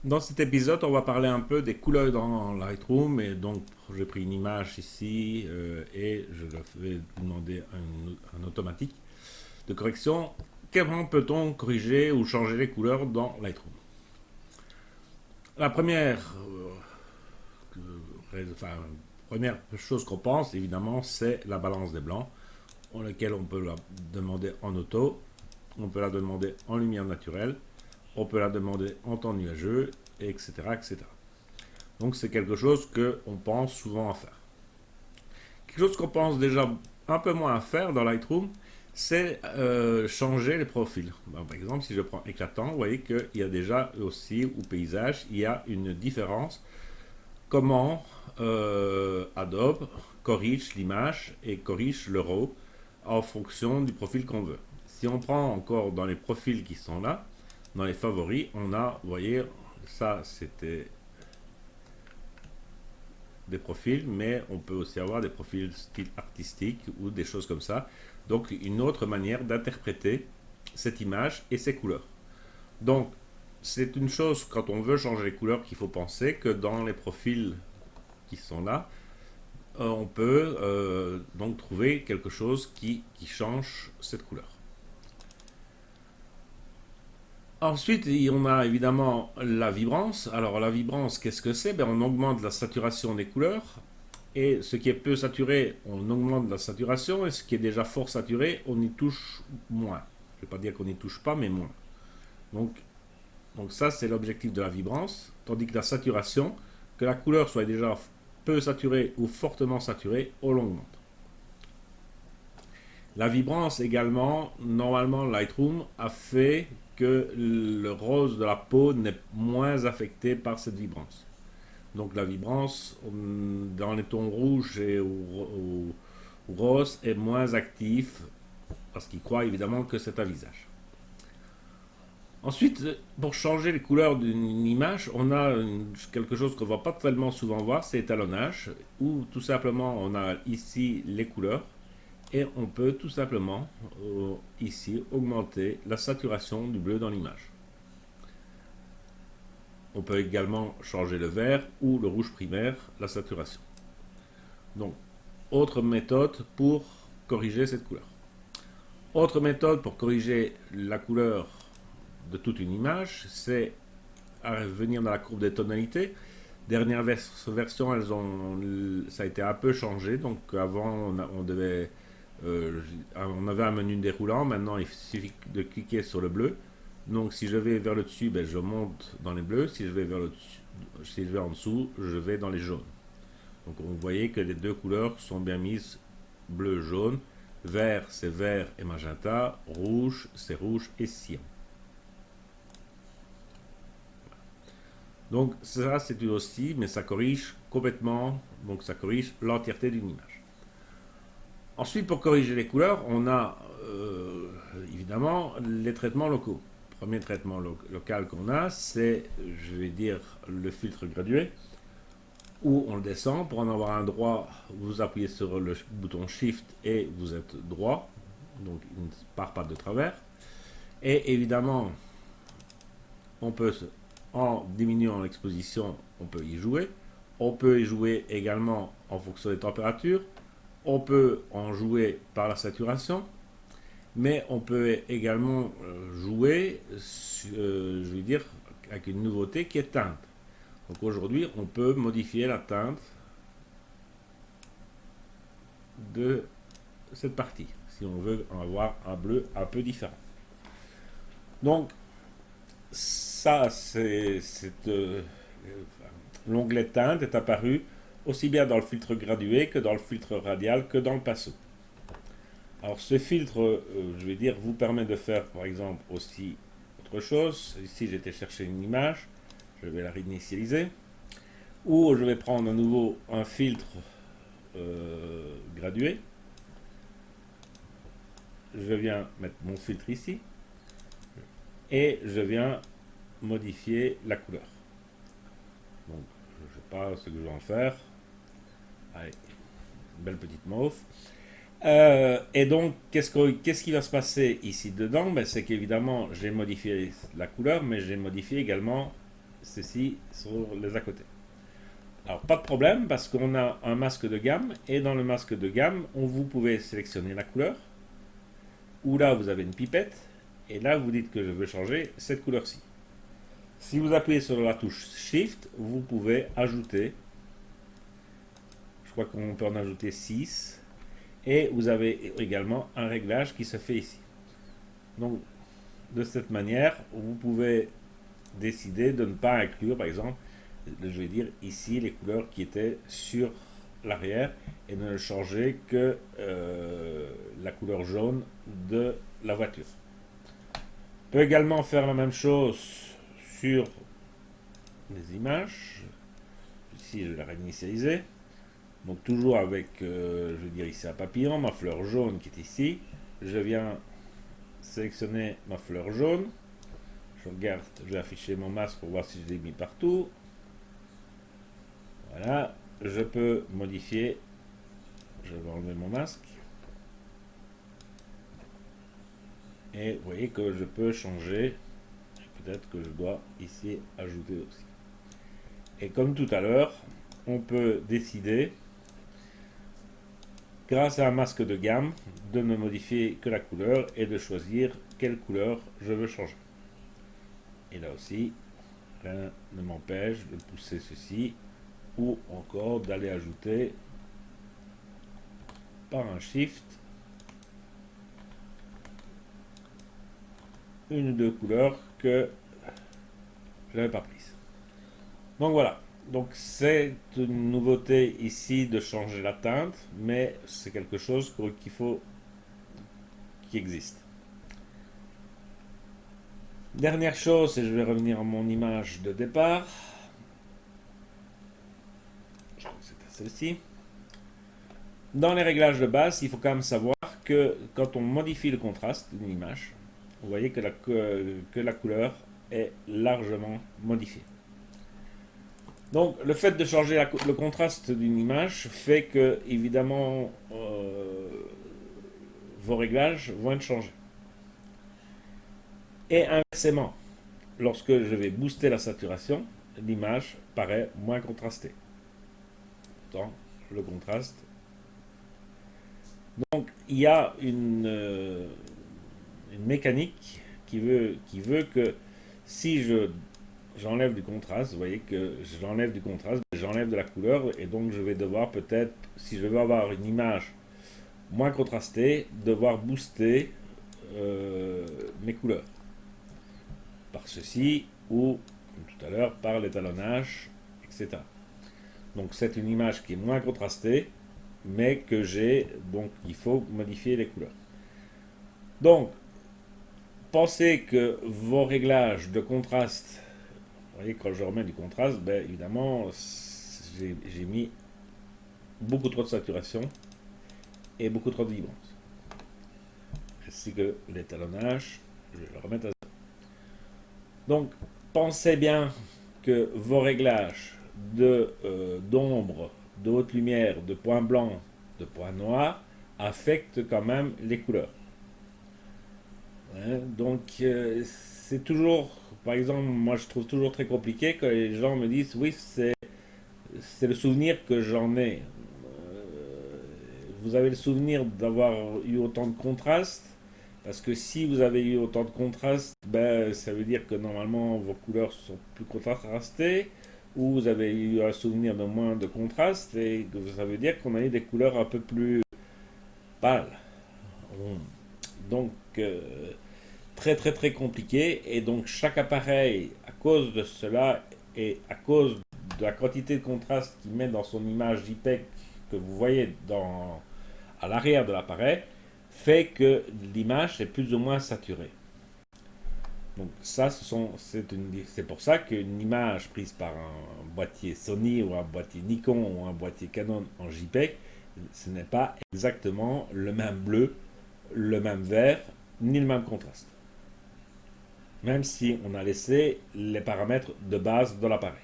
Dans cet épisode, on va parler un peu des couleurs dans Lightroom. Et donc, j'ai pris une image ici et je vais demander un automatique de correction. Comment peut-on corriger ou changer les couleurs dans Lightroom? La première chose qu'on pense, évidemment, c'est la balance des blancs, en laquelle on peut la demander en auto, on peut la demander en lumière naturelle, on peut la demander en temps nuageux, etc. etc. Donc c'est quelque chose qu'on pense souvent à faire. Quelque chose qu'on pense déjà un peu moins à faire dans Lightroom, c'est changer les profils. Par exemple, si je prends éclatant, vous voyez qu'il y a déjà aussi, ou paysage, il y a une différence. Comment Adobe corrige l'image et corrige le RAW en fonction du profil qu'on veut. Si on prend encore dans les profils qui sont là, dans les favoris, on a, vous voyez, ça c'était des profils, mais on peut aussi avoir des profils style artistique ou des choses comme ça. Donc une autre manière d'interpréter cette image et ses couleurs. Donc c'est une chose quand on veut changer les couleurs qu'il faut penser que dans les profils qui sont là, on peut donc trouver quelque chose qui change cette couleur. Ensuite, on a évidemment la vibrance. Alors la vibrance, qu'est-ce que c'est? On augmente la saturation des couleurs. Et ce qui est peu saturé, on augmente la saturation. Et ce qui est déjà fort saturé, on y touche moins. Je ne vais pas dire qu'on n'y touche pas, mais moins. Donc, donc ça, c'est l'objectif de la vibrance. Tandis que la saturation, que la couleur soit déjà peu saturée ou fortement saturée, on l'augmente. La vibrance également, normalement Lightroom a fait que le rose de la peau n'est moins affecté par cette vibrance. Donc la vibrance dans les tons rouges et ou rose est moins actif parce qu'il croit évidemment que c'est un visage. Ensuite, pour changer les couleurs d'une image, on a quelque chose qu'on ne va pas tellement souvent voir, c'est l'étalonnage, où tout simplement on a ici les couleurs et on peut tout simplement ici augmenter la saturation du bleu dans l'image. On peut également changer le vert ou le rouge primaire, la saturation. Donc, autre méthode pour corriger cette couleur. Autre méthode pour corriger la couleur de toute une image, c'est à venir dans la courbe des tonalités. Dernière version, ça a été un peu changé. Donc avant, on avait un menu déroulant. Maintenant, il suffit de cliquer sur le bleu. Donc si je vais vers le dessus, je monte dans les bleus. Si je vais si je vais en dessous, je vais dans les jaunes. Donc vous voyez que les deux couleurs sont bien mises, bleu, jaune. Vert, c'est vert et magenta. Rouge, c'est rouge et cyan. Donc ça c'est aussi, mais ça corrige complètement, donc ça corrige l'entièreté d'une image. Ensuite, pour corriger les couleurs, on a évidemment les traitements locaux. Le premier traitement local qu'on a, c'est, je vais dire, le filtre gradué, où on le descend. Pour en avoir un droit, vous appuyez sur le bouton Shift et vous êtes droit, donc il ne part pas de travers. Et évidemment, on peut, en diminuant l'exposition, on peut y jouer. On peut y jouer également en fonction des températures. On peut en jouer par la saturation, mais on peut également jouer, je veux dire, avec une nouveauté qui est teinte. Donc aujourd'hui, on peut modifier la teinte de cette partie, si on veut en avoir un bleu un peu différent. Donc, ça, l'onglet teinte est apparu aussi bien dans le filtre gradué que dans le filtre radial que dans le pinceau. Alors ce filtre, je vais dire, vous permet de faire par exemple aussi autre chose. Ici j'étais chercher une image, je vais la réinitialiser. Ou je vais prendre à nouveau un filtre gradué. Je viens mettre mon filtre ici. Et je viens modifier la couleur. Donc je ne sais pas ce que je vais en faire. Allez, une belle petite mauve. Et donc, qu'est-ce qui va se passer ici dedans? C'est qu'évidemment, j'ai modifié la couleur, mais j'ai modifié également ceci sur les à côté. Alors pas de problème parce qu'on a un masque de gamme et dans le masque de gamme, vous pouvez sélectionner la couleur ou là vous avez une pipette et là vous dites que je veux changer cette couleur-ci. Si vous appuyez sur la touche Shift, vous pouvez ajouter, je crois qu'on peut en ajouter 6 et vous avez également un réglage qui se fait ici. Donc de cette manière, vous pouvez décider de ne pas inclure, par exemple, je vais dire ici les couleurs qui étaient sur l'arrière et ne changer que la couleur jaune de la voiture. On peut également faire la même chose sur les images. Ici, je vais la réinitialiser. Donc toujours avec, je vais dire ici un papillon, ma fleur jaune qui est ici. Je viens sélectionner ma fleur jaune. Je regarde, je vais afficher mon masque pour voir si je l'ai mis partout. Voilà, je peux modifier. Je vais enlever mon masque. Et vous voyez que je peux changer. Peut-être que je dois ici ajouter aussi. Et comme tout à l'heure, on peut décider, grâce à un masque de gamme, de ne modifier que la couleur et de choisir quelle couleur je veux changer. Et là aussi, rien ne m'empêche de pousser ceci ou encore d'aller ajouter par un Shift une ou deux couleurs que je n'avais pas prises. Donc voilà, donc c'est une nouveauté ici de changer la teinte, mais c'est quelque chose qui existe. Dernière chose, et je vais revenir à mon image de départ. Je crois que c'était celle-ci. Dans les réglages de base, il faut quand même savoir que quand on modifie le contraste d'une image, vous voyez que la couleur est largement modifiée. Donc le fait de changer le contraste d'une image fait que évidemment vos réglages vont être changés. Et inversement, lorsque je vais booster la saturation, l'image paraît moins contrastée. Pourtant, le contraste. Donc il y a une mécanique qui veut que si j'enlève du contraste, vous voyez que j'enlève du contraste, j'enlève de la couleur, et donc je vais devoir peut-être, si je veux avoir une image moins contrastée, devoir booster mes couleurs. Par ceci, ou, comme tout à l'heure, par l'étalonnage, etc. Donc c'est une image qui est moins contrastée, mais que j'ai, donc il faut modifier les couleurs. Donc, pensez que vos réglages de contraste, vous voyez, quand je remets du contraste, ben, évidemment, j'ai mis beaucoup trop de saturation et beaucoup trop de vibrance. Ainsi que l'étalonnage, je vais le remettre à 0. Donc, pensez bien que vos réglages d'ombre, de haute lumière, de points blancs, de points noirs affectent quand même les couleurs. Hein, donc, c'est toujours, par exemple, moi je trouve toujours très compliqué quand les gens me disent oui, c'est le souvenir que j'en ai. Vous avez le souvenir d'avoir eu autant de contraste, parce que si vous avez eu autant de contraste, ben, ça veut dire que normalement vos couleurs sont plus contrastées, ou vous avez eu un souvenir de moins de contraste, et ça veut dire qu'on a eu des couleurs un peu plus pâles. Donc, très très très compliqué, et donc chaque appareil, à cause de cela, et à cause de la quantité de contraste qu'il met dans son image JPEG que vous voyez à l'arrière de l'appareil, fait que l'image est plus ou moins saturée. Donc ça, c'est pour ça qu'une image prise par un boîtier Sony ou un boîtier Nikon ou un boîtier Canon en JPEG, ce n'est pas exactement le même bleu, le même vert, ni le même contraste. Même si on a laissé les paramètres de base de l'appareil.